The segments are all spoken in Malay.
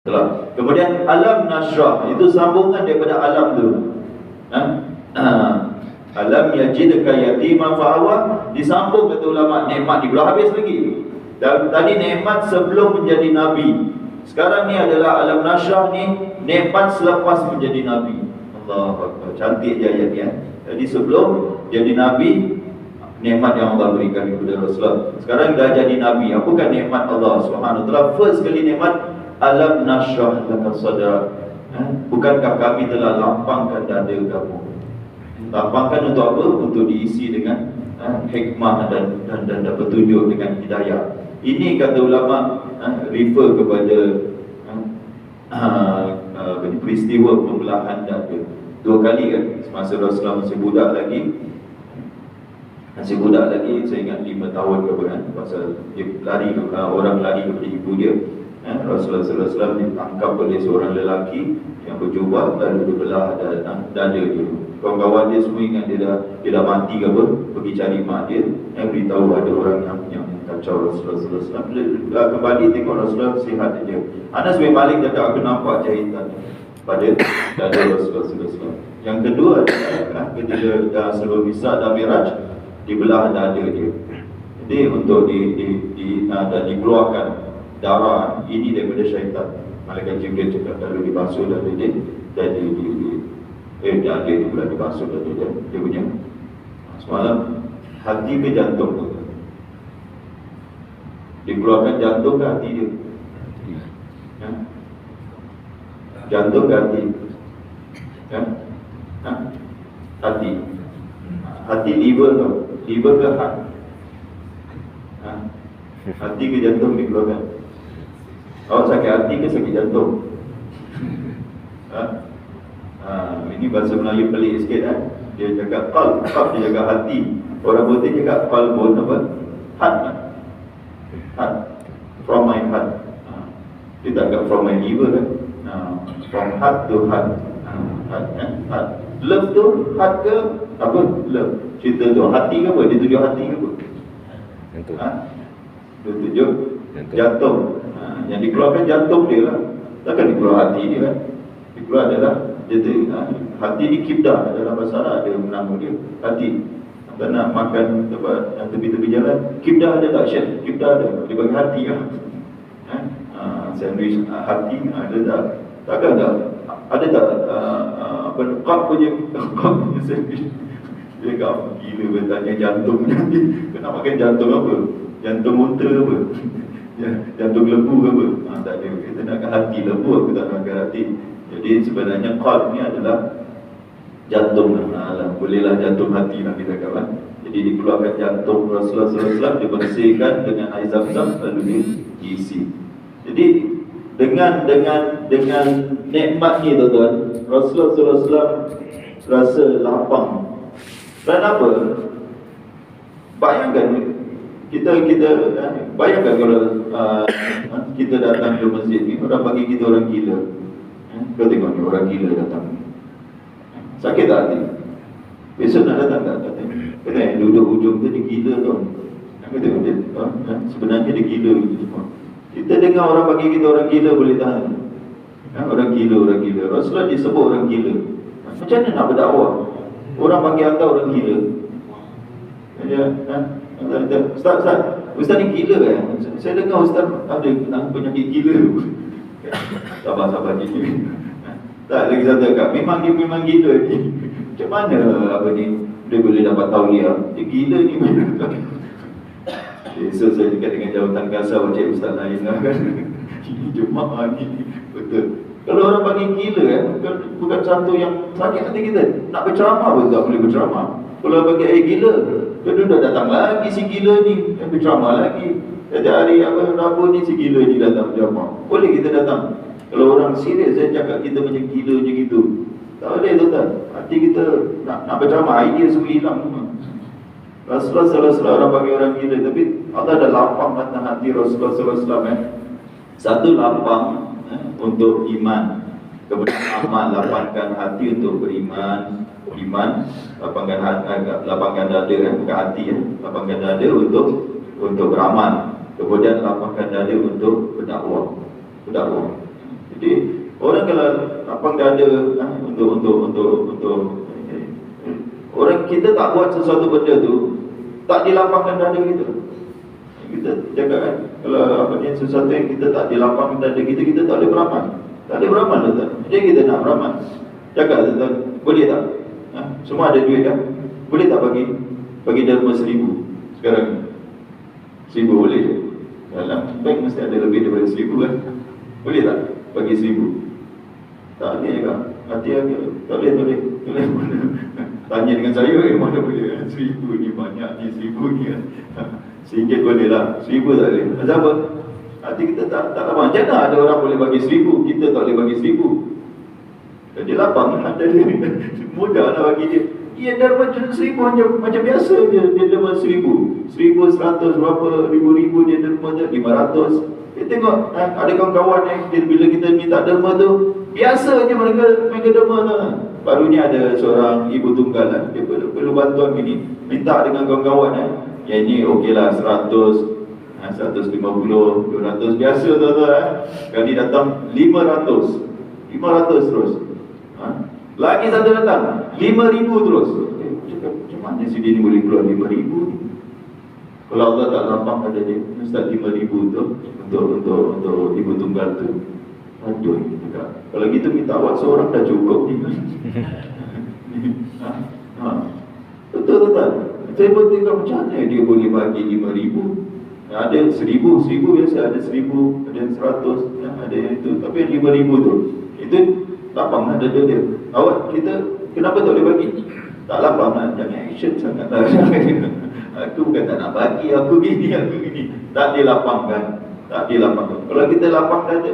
Kemudian alam nasrah, itu sambungan daripada alam tu. Alam yajidka yatima fa'awa, disambung kata ulama, nikmat ni belum habis lagi. Tadi nikmat sebelum menjadi nabi, sekarang ni adalah alam nasrah ni, nikmat selepas menjadi nabi. Allahu Akbar, cantik je ayat ni. Jadi sebelum jadi nabi, nikmat yang Allah berikan kepada Rasulullah. Sekarang dah jadi nabi, apakah nikmat Allah Subhanahu wa taala? First kali nikmat, alam nashrah laka sadrak. Bukankah kami telah lapangkan dada kamu? Lapangkan untuk apa? Untuk diisi dengan hikmah dan petunjuk dengan hidayah. Ini kata ulama refer kepada peristiwa pembelahan dada. Dua kali kan, semasa Rasulullah masih budak lagi, saya ingat 5 tahun ke apa kan, pasal dia lari, orang lari kepada ibu dia. Rasulullah SAW ditangkap oleh seorang lelaki yang berjubah, lalu dibelah dada dia. Kawan-kawan dia semua ingat dia dah mati ke apa, pergi cari mak dia, beritahu ada orang yang kacau Rasulullah SAW. Kembali tengok Rasulullah sihat dia. Anas bin Malik kata, aku nampak jahitan pada dada Rasulullah SAW. Yang kedua adalah ketika sebelum Isra dan Miraj, dibelah dada dia. Jadi untuk dikeluarkan darah ini daripada syaitan. Malaikat Jibril cakap lalu dibasuh dada dia, dada dia pula dibasuh dada dia. Dia punya semalam hati ke jantung tu, dikeluarkan jantung ke hati dia? Jantung ke hati? Hati liver tau. Liver ke heart? Hati ke jantung dikeluarkan? Awak sakit hati ke sakit jantung? Ini bahasa Melayu pelik sikit kan? Dia cakap qalb, dia cakap hati. Orang putih cakap qalbun apa? Heart. From my heart. Dia tak cakap from my liver kan? From heart to heart. Heart. Love tu heart ke apa? Love. Cerita tu hati ke apa? Dia tujuh hati ke apa? Dia tujuh jantung. Yang dikeluarkan jantung dia lah. Takkan dikeluar hati dia kan? Dikeluar adalah hati ni kibdah. Dalam bahasa Arab ada nama dia hati. Tak nak makan tempat tepi-tepi jalan, kibdah ada tak Syed? Kibdah ada. Dia bagi hati lah. Sandwich hati ada tak? Takkan tak? Ada tak kap punya sandwich? Dia kata gila bertanya jantung nanti. Kena makan jantung apa? Jantung unta apa? Jantung lembu ke apa? Tak ada. Kita nakkan hati lembu, aku tak nakkan hati. Jadi sebenarnya qalb ni adalah jantung. Bolehlah jantung hati nak kita kawan. Jadi dikeluarkan jantung Rasulullah SAW, dibersihkan dengan air zam-zam, lalu diisi. Jadi dengan nikmat ni tuan-tuan, Rasulullah SAW rasa lapang. Kenapa? Bayangkan bayangkan kalau kita datang ke masjid ni, orang bagi kita orang gila. Kau tengok ni orang gila datang. Sakit tak hati? Besok nak datang tak? Kata yang duduk ujung tu dia gila tuan. Kau tengok dia, sebenarnya dia gila. Kita dengar orang bagi kita orang gila boleh tahan. Orang gila. Rasulullah disebut orang gila. Macam mana nak berdakwah? Orang panggil anda orang gila. Ustaz ni gila kan? Saya dengar Ustaz ada penyakit gila. Sabar gila. Tak lagi satu cakap, memang gila ni. Macam mana dia boleh dapat tauliah? Dia gila ni mana? So saya dekat dengan jawatan kasar macam Ustaz lain lah kan. Ini jemaah ni betul. Kalau orang panggil gila kan, bukan satu yang sakit hati kita. Nak berceramah pun tak boleh berceramah. Kalau panggil gila, dia dah datang lagi si gila ni, berceramah lagi. Setiap hari Rabu ni si gila ni datang berceramah. Boleh kita datang. Kalau orang serius saya cakap kita macam gila je gitu, tak boleh tuan-tuan. Hati kita nak berceramah, idea semua hilang semua. Rasulullah SAW orang bagi orang gila, tapi Allah dah lapang dalam hati Rasulullah SAW. Satu lapang untuk iman, kemudian amal, lapangkan hati untuk beriman, lapangkan dada bukan hati lapangkan dada untuk beramal, kemudian lapangkan dada untuk berdakwah. lapang dada untuk orang kita tak buat sesuatu benda tu, tak dilapangkan dada kita. Kita jaga kan, kalau apa ni sesuatu yang kita tak dilapangkan dada kita, kita tak boleh beramal. Tak boleh beramal tuan. Jadi kita nak beramal, jaga tuan, boleh tak? Semua ada duit kan? Boleh tak bagi derma 1,000 sekarang? 1,000 boleh je. Dalam bank mesti ada lebih daripada 1,000 kan? Boleh tak bagi 1,000? Tak boleh kan? Hati aku tak boleh. Tanya dengan saya, mana boleh? 1,000 ni banyak ni, 1,000 ni kan? RM1 boleh lah, 1,000 tak boleh. Sebab apa? Hati kita tak lapang. Macam mana ada orang boleh bagi 1,000, kita tak boleh bagi 1,000? Dia lapang lah, mudah lah bagi dia. Dia derma 1,000 macam biasa je. Dia derma 1,000, 1,100 berapa, ribu dia derma je, 500. Kita tengok ada kawan-kawan yang bila kita minta derma tu, biasa je mereka derma tu. Baru ni ada seorang ibu tunggal lah, dia perlu bantuan gini, minta dengan kawan-kawan yang ni okey lah 100, 150, 200, biasa tuan-tuan. Kali datang 500 terus. Lagi satu datang 5,000 terus. Macam mana si dia ni boleh keluar 5,000 ni? Kalau Allah tak lapang pada dia, Ustaz 5,000 tu untuk ibu tunggal tu. Aduh, kalau gitu minta awak seorang dah cukup ni. Betul tak? Saya pun tengok macam mana dia boleh bagi 5,000. Ada 1,000 biasa, ada 1,000, ada 100, ada yang itu. Tapi yang 5,000 tu, itu lapang lah dada dia. Awak, kita kenapa tak boleh bagi? Tak lapang lah, jangan action sangat lah. Aku bukan tak nak bagi, aku gini. Tak dilapangkan. Kalau kita lapang dada,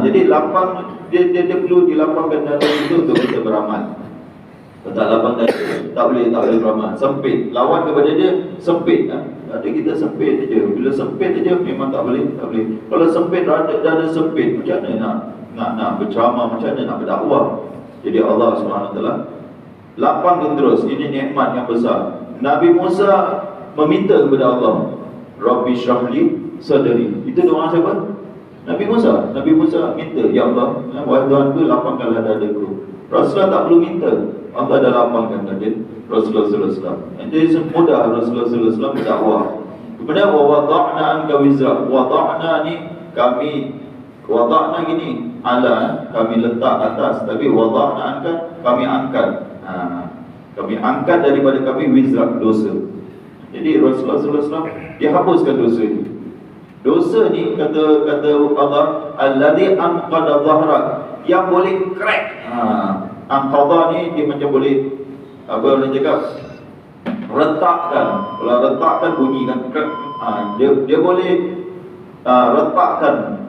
jadi lapang, dia perlu dilapangkan dada itu untuk kita beramal. Kalau tak lapang dada, tak boleh beramal. Sempit, lawan kepada dia sempit. Dada kita sempit aja. Bila sempit aja memang tak boleh. Kalau sempit, dada sempit, macam mana nak berceramah, macam mana nak berdakwah? Jadi Allah SWT lapangkan terus. Ini nikmat yang besar. Nabi Musa meminta kepada Allah, Rabbi syrahli sadri. Itu doa siapa? Nabi Musa minta, ya Allah, wahai Tuhanku, lapangkanlah dadaku. Rasulullah tak perlu minta, Allah dah lapangkan dada Rasulullah SAW. Jadi semudah Rasulullah SAW berdakwah. Kemudian wa wada'na anka wizra. Wada'na ni wada'na gini, ala kami letak atas, tapi wada'na anka kami angkat. Kami angkat daripada kami wizra, dosa. Jadi Rasulullah SAW dia hapuskan dosa ini. Dosa ni kata Allah, alladhi anqadha dhahrak, yang boleh crack. Anqadha ni dia macam boleh, apa orang cakap, retakkan. Kalau retakkan bunyi kan crack. Dia boleh retakkan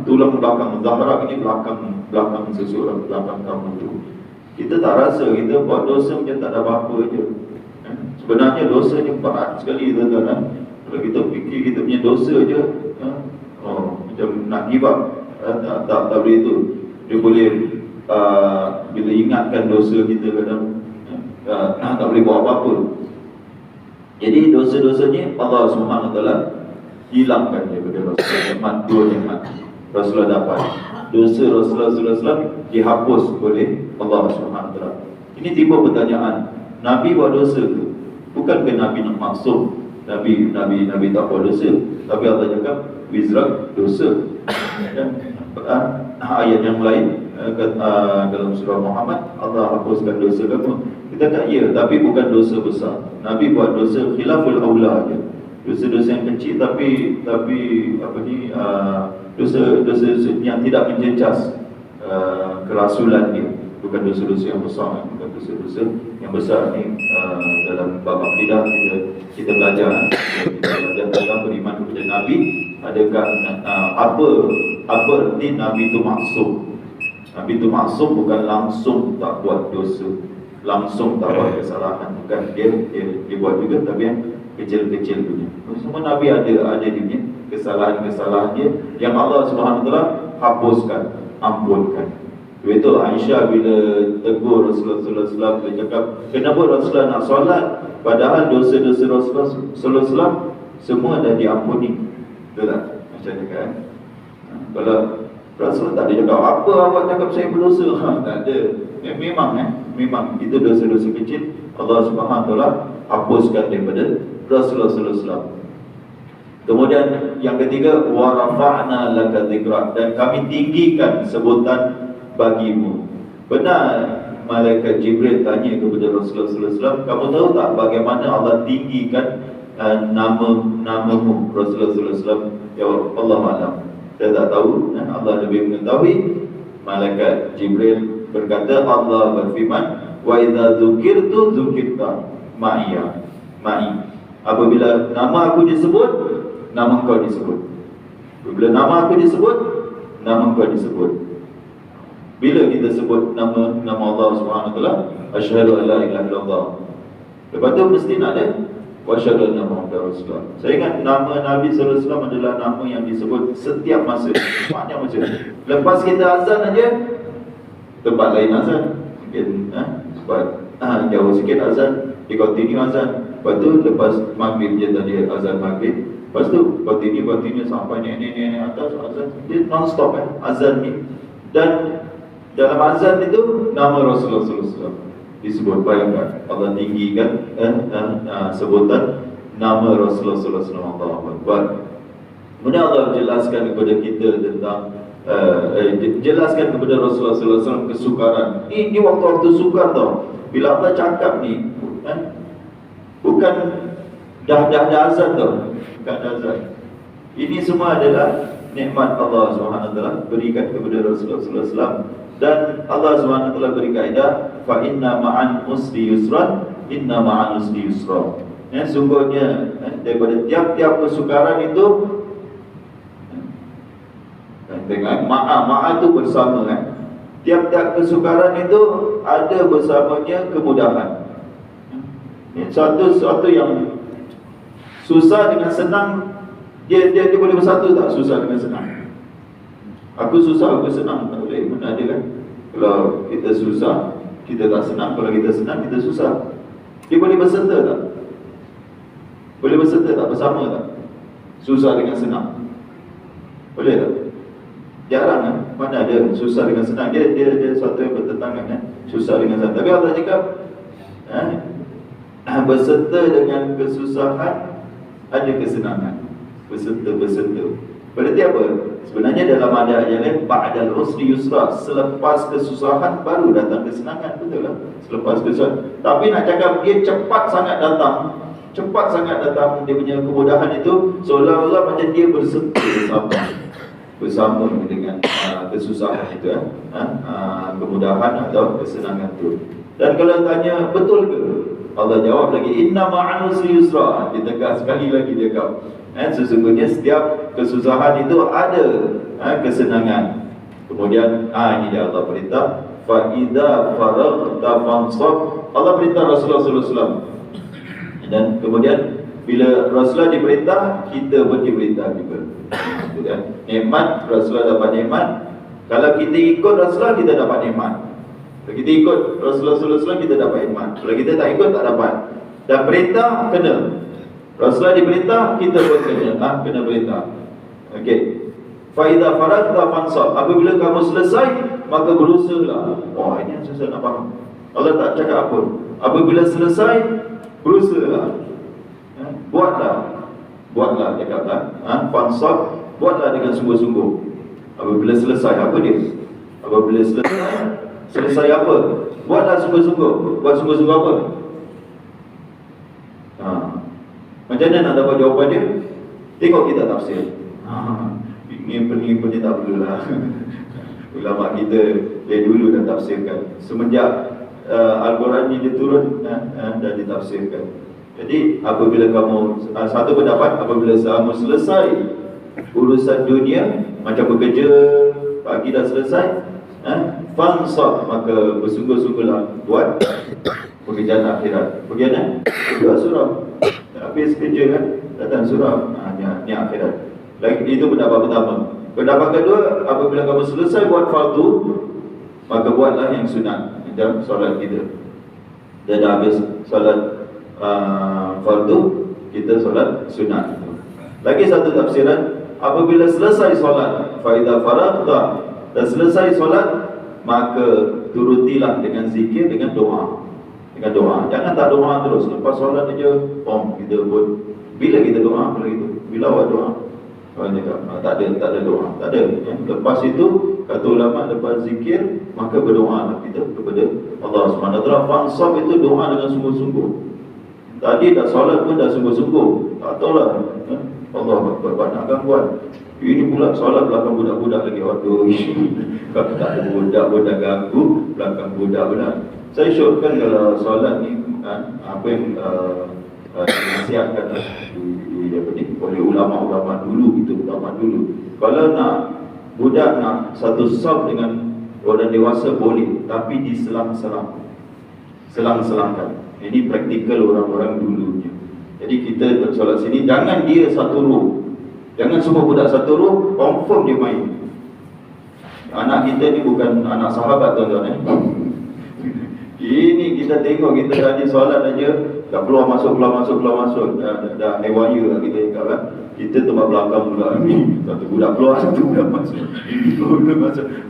tulang belakang. Dhahrak ni belakang seseorang, belakang kamu tu. Kita tak rasa, kita buat dosa macam tak ada apa-apa je. Sebenarnya dosa ni berat sekali tuan-tuan. Kalau kita fikir kita punya dosa je, macam nak give up, tak boleh tu. Dia boleh bila ingatkan dosa kita kadang tak boleh buat apa-apa. Jadi dosa-dosa ni Allah SWT hilangkan daripada Rasulullah. Dua nikmat Rasulullah dapat. Dosa Rasulullah SAW dihapus oleh Allah SWT. Ini timbul pertanyaan, Nabi buat dosa ke? Bukankah Nabi nak maksum? Nabi tak buat dosa, tapi Allah cakap wizrak, dosa. Dan ayat yang lain dalam surah Muhammad, Allah hapuskan dosa kamu. Kita kata ya, tapi bukan dosa besar. Nabi buat dosa khilaful aula je. Dosa-dosa yang kecil tapi apa ni, dosa yang tidak menjejas kerasulan dia. Bukan dosa-dosa yang besar, bukan dosa-dosa yang besar ni. Dalam bab akidah kita belajar tentang beriman kepada Nabi. Adakah apa arti Nabi itu maksum? Nabi itu maksum bukan langsung tak buat dosa, langsung tak buat kesalahan. Bukan, dia buat juga, tapi yang kecil-kecil punya. Semua Nabi ada dia punya kesalahan-kesalahan dia yang Allah SWT hapuskan, ampunkan. Itu Aisyah bila tegur Rasulullah SAW, dia cakap, kenapa Rasulullah nak solat padahal dosa-dosa Rasulullah SAW semua dah diampuni? Betul tak? Macam ni kan? Rasul tak ada cakap, apa awak cakap saya berdosa? Tak ada. Memang itu dosa-dosa kecil Allah Subhanahu Wa Taala hapuskan daripada Rasulullah Sallallahu Alaihi Wasallam. Kemudian yang ketiga, wa rafa'na laka dzikrak, dan kami tinggikan sebutan bagimu. Benar malaikat Jibril tanya kepada Rasulullah Sallallahu Alaihi Wasallam, kamu tahu tak bagaimana Allah tinggikan namamu Rasulullah Sallallahu Alaihi Wasallam? Ya Allah Alam, saya tak tahu, Allah lebih mengetahui. Malaikat Jibril berkata, Allah berfirman, wa idza dzukirtu dzukirta ma'i. Apabila nama aku disebut, nama engkau disebut. Apabila nama aku disebut, nama engkau disebut. Bila kita sebut nama Allah Subhanahu Wa Taala, asyhadu an la ilaha illallah, lepas tu mesti nak ada wa asyhadu anna Muhammadar Rasulullah. Saya ingat nama Nabi Sallallahu Alaihi Wasallam adalah nama yang disebut setiap masa, banyak masa. Lepas kita azan aja, tempat lain azan. Mungkin sebab jauh sikit azan, dia continue azan. Lepas tu lepas maghrib je tadi azan maghrib. Lepas tu continue sampai ni atas azan. Dia non-stop azan ni. Dan dalam azan itu nama Rasulullah Sallallahu Alaihi Wasallam disebut. Bayangkan Allah tinggikan sebutan nama Rasulullah Sallallahu Alaihi Wasallam. Allahu Akbar. Kemudian Allah jelaskan kepada kita tentang jelaskan kepada Rasulullah Sallallahu Alaihi Wasallam kesukaran. Ini waktu-waktu sukar tau. Bila Allah cakap ni, bukan dah azan tau, bukan dah azan. Ini semua adalah nikmat Allah Subhanahu Wa Taala berikan kepada Rasulullah Sallallahu Alaihi Wasallam. Dan Allah Subhanahu Wa Taala beri kaedah, fa inna ma'an usri yusran, inna ma'an usri yusra. Sungguhnya daripada tiap-tiap kesukaran itu, tengok ma'a itu bersama tiap-tiap kesukaran itu ada bersamanya kemudahan. Sesuatu yang susah dengan senang, dia boleh bersatu tak? Susah dengan senang. Aku susah, aku senang, tak boleh. Mana ada kan? Kalau kita susah, kita tak senang. Kalau kita senang, kita susah. Dia boleh berserta tak? Boleh berserta tak? Bersama tak? Susah dengan senang. Boleh tak? Jarang kan? Mana ada susah dengan senang. Dia sesuatu yang bertentangan susah dengan senang. Tapi Allah cakap berserta dengan kesusahan ada kesenangan. Berserta. Berarti apa? Sebenarnya dalam ada ayat lain, ba'dal usri yusra, selepas kesusahan baru datang kesenangan. Betul lah? Selepas kesusahan. Tapi nak cakap dia cepat sangat datang dia punya kemudahan itu, seolah-olah macam dia berserta bersama dengan kesusahan itu, kemudahan atau kesenangan itu. Dan kalau tanya betul ke, Allah jawab lagi, inna ma'an usri yusra. Dia tegas sekali lagi dia kau. Sesungguhnya setiap kesusahan itu ada kesenangan. Kemudian ini dia Allah perintah, fa idza faraghta fansab. Allah perintah Rasulullah Sallallahu Alaihi Wasallam. Dan kemudian bila Rasulullah diperintah, kita pun diperintah juga. Nikmat, Rasulullah dapat nikmat. Kalau kita ikut Rasulullah, kita dapat nikmat. Kalau kita ikut Rasulullah Sallallahu Alaihi Wasallam, kita dapat nikmat. Kalau kita tak ikut, tak dapat. Dan perintah kena. Rasulullah diperintah, kita pun kena perintah. Okey. Fa idza faragta fansab. Apabila kamu selesai, maka berusahalah. Ini yang susah nak faham. Allah tak cakap apa. Apabila selesai, berusahalah. Buatlah cakaplah. Fansab, buatlah dengan sungguh-sungguh. Apabila selesai, apa dia? Apabila selesai apa? Buatlah sungguh-sungguh. Buat sungguh-sungguh apa? Macam mana nak dapat jawapan dia? Tengok kita tafsir. Ini pun dia tak perlulah. Ulama kita dari dulu dah tafsirkan. Semenjak Al-Quran ni dia turun dan ditafsirkan. Jadi apabila kamu, satu pendapat, apabila kamu selesai urusan dunia, macam bekerja, pagi dah selesai, fansab, maka bersungguh-sungguhlah buat pekerjaan akhirat. Bagian buat surah. Habis kerja kan, datang surah, ni akhirat. Lagi itu pendapat pertama. Pendapat kedua, apabila kamu selesai buat fardu, maka buatlah yang sunat macam solat kita. Dan dah habis solat fardu, kita solat sunat. Lagi satu tafsiran, apabila selesai solat, fa idza faragta Dan selesai solat, maka turutilah dengan zikir, dengan doa. Dengan doa. Jangan tak doa terus. Lepas solat aja, kita pun. Bila kita doa? Bila awak doa? Orang cakap, tak ada doa. Tak ada. Ya. Lepas itu, kata ulama, lepas zikir, maka berdoa kita kepada Allah SWT. Fansab itu doa dengan sungguh-sungguh. Tadi dah solat pun dah sungguh-sungguh. Tak tahulah. Ya. Allah banyak gangguan. Ini pula solat belakang budak-budak lagi. Waduh, kalau tak ada budak-budak ganggu, belakang budak-budak. Saya syurkan kalau solat ni, apa yang dinasihatkan oleh ulama-ulama dulu, kalau nak budak nak satu saf dengan orang dewasa boleh, tapi selang-selangkan. Ini praktikal orang-orang dulunya. Jadi kita solat sini, jangan dia satu row. Jangan semua budak satu row, confirm dia main. Anak kita ni bukan anak sahabat, tuan-tuan. Ini kita tengok, kita tadi solat aja, dah keluar masuk, dah hewaya lah kita cakap kan. Kita tempat belakang pula ni, satu budak keluar, satu budak masuk.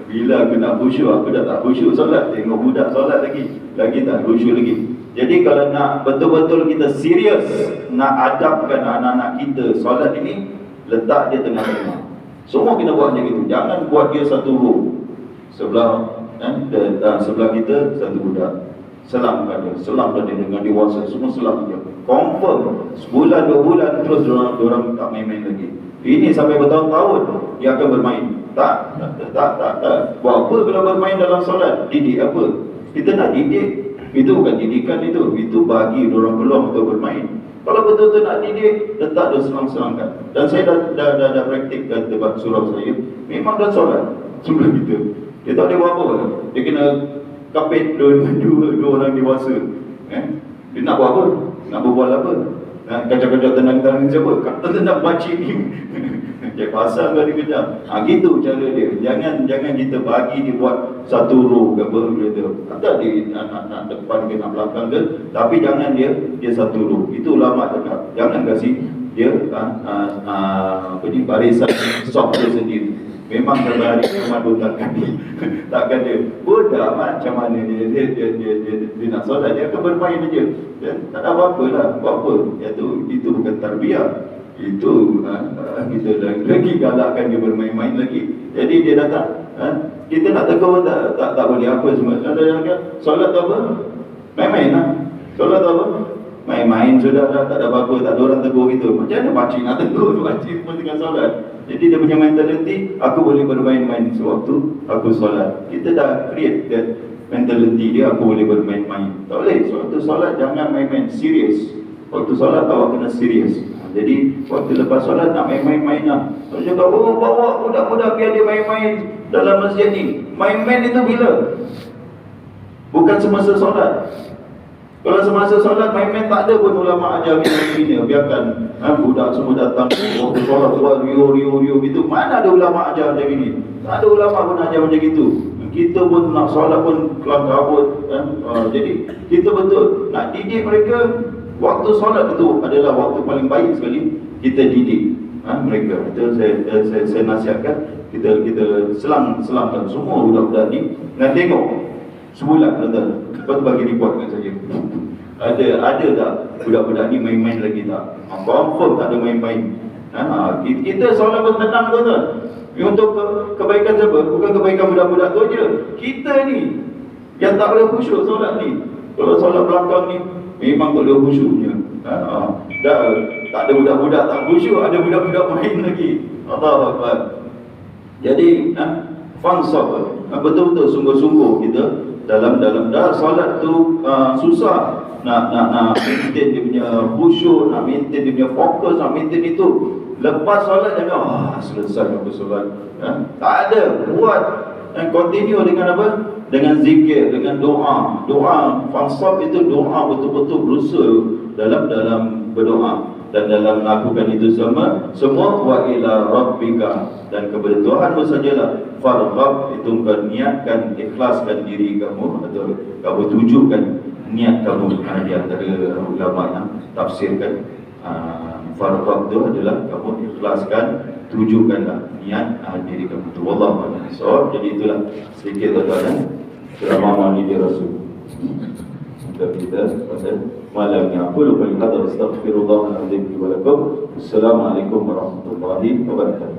Bila aku nak khusyuk, aku dah tak khusyuk solat. Tengok budak solat lagi tak khusyuk lagi. Jadi kalau nak betul-betul kita serius nak adabkan anak-anak kita solat ini, letak dia tengah-tengah. Semua kita buat macam itu. Jangan buat dia satu row. Sebelah kita satu budak. Selam dia dengan dewasa, semua selam dia. Confirm sebulan 2 bulan terus diorang tak main-main lagi. Ini sampai bertahun-tahun dia akan bermain. Tak. Buat apa kalau bermain dalam solat? Didik apa? Kita nak didik. Itu bukan didikan itu bagi diorang peluang untuk bermain. Kalau betul-betul nak didik, letak dia selang-selangkan. Dan saya dah praktik kat tempat surau saya. Memang dah solat sebelum kita. Dia tak boleh buat apa. Dia kena kapit dua orang dewasa. Dia nak buat apa? Nak berbual apa? Nak kacau-kacau tenang-tenang siapa? Kata tenang pakcik ni. Dia pasal kau dikejap. Gitu cara dia. Jangan kita bagi dia buat satu row ke apa gitu. Tak dia nak depan ke nak belakang ke, tapi jangan dia satu row. Itu ulama cakap. Jangan kasih dia barisan soft dia sendiri. Memang sebab hari Ahmad pun takkan dia budak macam mana dia nak solat, dia akan bermain saja. Tak ada apa-apa lah, buat apa. Itu bukan tarbiyah. Itu kita lagi galakkan dia bermain-main lagi. Jadi dia datang, kita nak tegur tak boleh apa semua. Solat tu apa? Main-main lah. Solat tu apa? Main-main sudah dah, tak ada apa-apa, tak ada orang tegur gitu. Macam mana pakcik nak tegur? Pakcik pun tengah solat. Jadi dia punya mentality, aku boleh bermain-main sewaktu aku solat. Kita dah create that mentality dia, aku boleh bermain-main. Tak boleh, sewaktu solat jangan main-main, serius. Waktu solat awak kena serius. Jadi waktu lepas solat nak main-main lah. Saya cakap, bawa budak-budak biar dia main-main dalam masjid ni. Main-main itu bila? Bukan semasa solat. Kalau semasa solat main-main tak ada pun ulama ajar bina. Biarkan budak semua datang waktu solat buat rio gitu. Mana ada ulama ajar macam ini? Tak ada ulama pun ajar macam gitu. Kita pun nak solat pun kelam kabut. Jadi kita betul nak didik mereka. Waktu solat itu adalah waktu paling baik sekali kita didik mereka. Itu saya nasihatkan kita selang-selangkan semua budak-budak ni. Dan tengok sebulan tuan-tuan. Lepas tu bagi report kat saya. Ada tak budak-budak ni main-main lagi tak? Confirm tak ada main-main. Kita solat pun tenang tuan-tuan. Untuk kebaikan siapa? Bukan kebaikan budak-budak tu aja. Kita ni yang tak boleh khusyuk solat ni. Kalau solat belakang ni memang tak boleh khusyuknya. Tak ada budak-budak tak khusyuk, ada budak-budak main lagi. Allahu Akbar. Jadi fansab, betul-betul sungguh-sungguh kita dalam dah solat tu susah nak maintain dia punya khusyuk, nak maintain dia punya fokus, nak maintain itu. Lepas solat jangan selesai aku solat. Tak ada, buat dan continue dengan apa? Dengan zikir, dengan doa. Doa fansab itu doa betul-betul berusaha dalam berdoa dan dalam melakukan itu semua wa ila rabbika, dan kepada Tuhanmu sajalah farghab, itu kau niatkan, ikhlaskan diri kamu atau kamu tujukan niat kamu. Di antara ulama yang tafsirkan farghab itu adalah kamu ikhlaskan, tujukanlah niat diri kamu itu. Wallahu a'lam. So, jadi itulah sedikit tuan-tuan ceramah Maulid Rasul untuk kita pada malam yang aku lupa hadar astaghfirullahaladzim wa lakum. Assalamualaikum warahmatullahi wabarakatuh.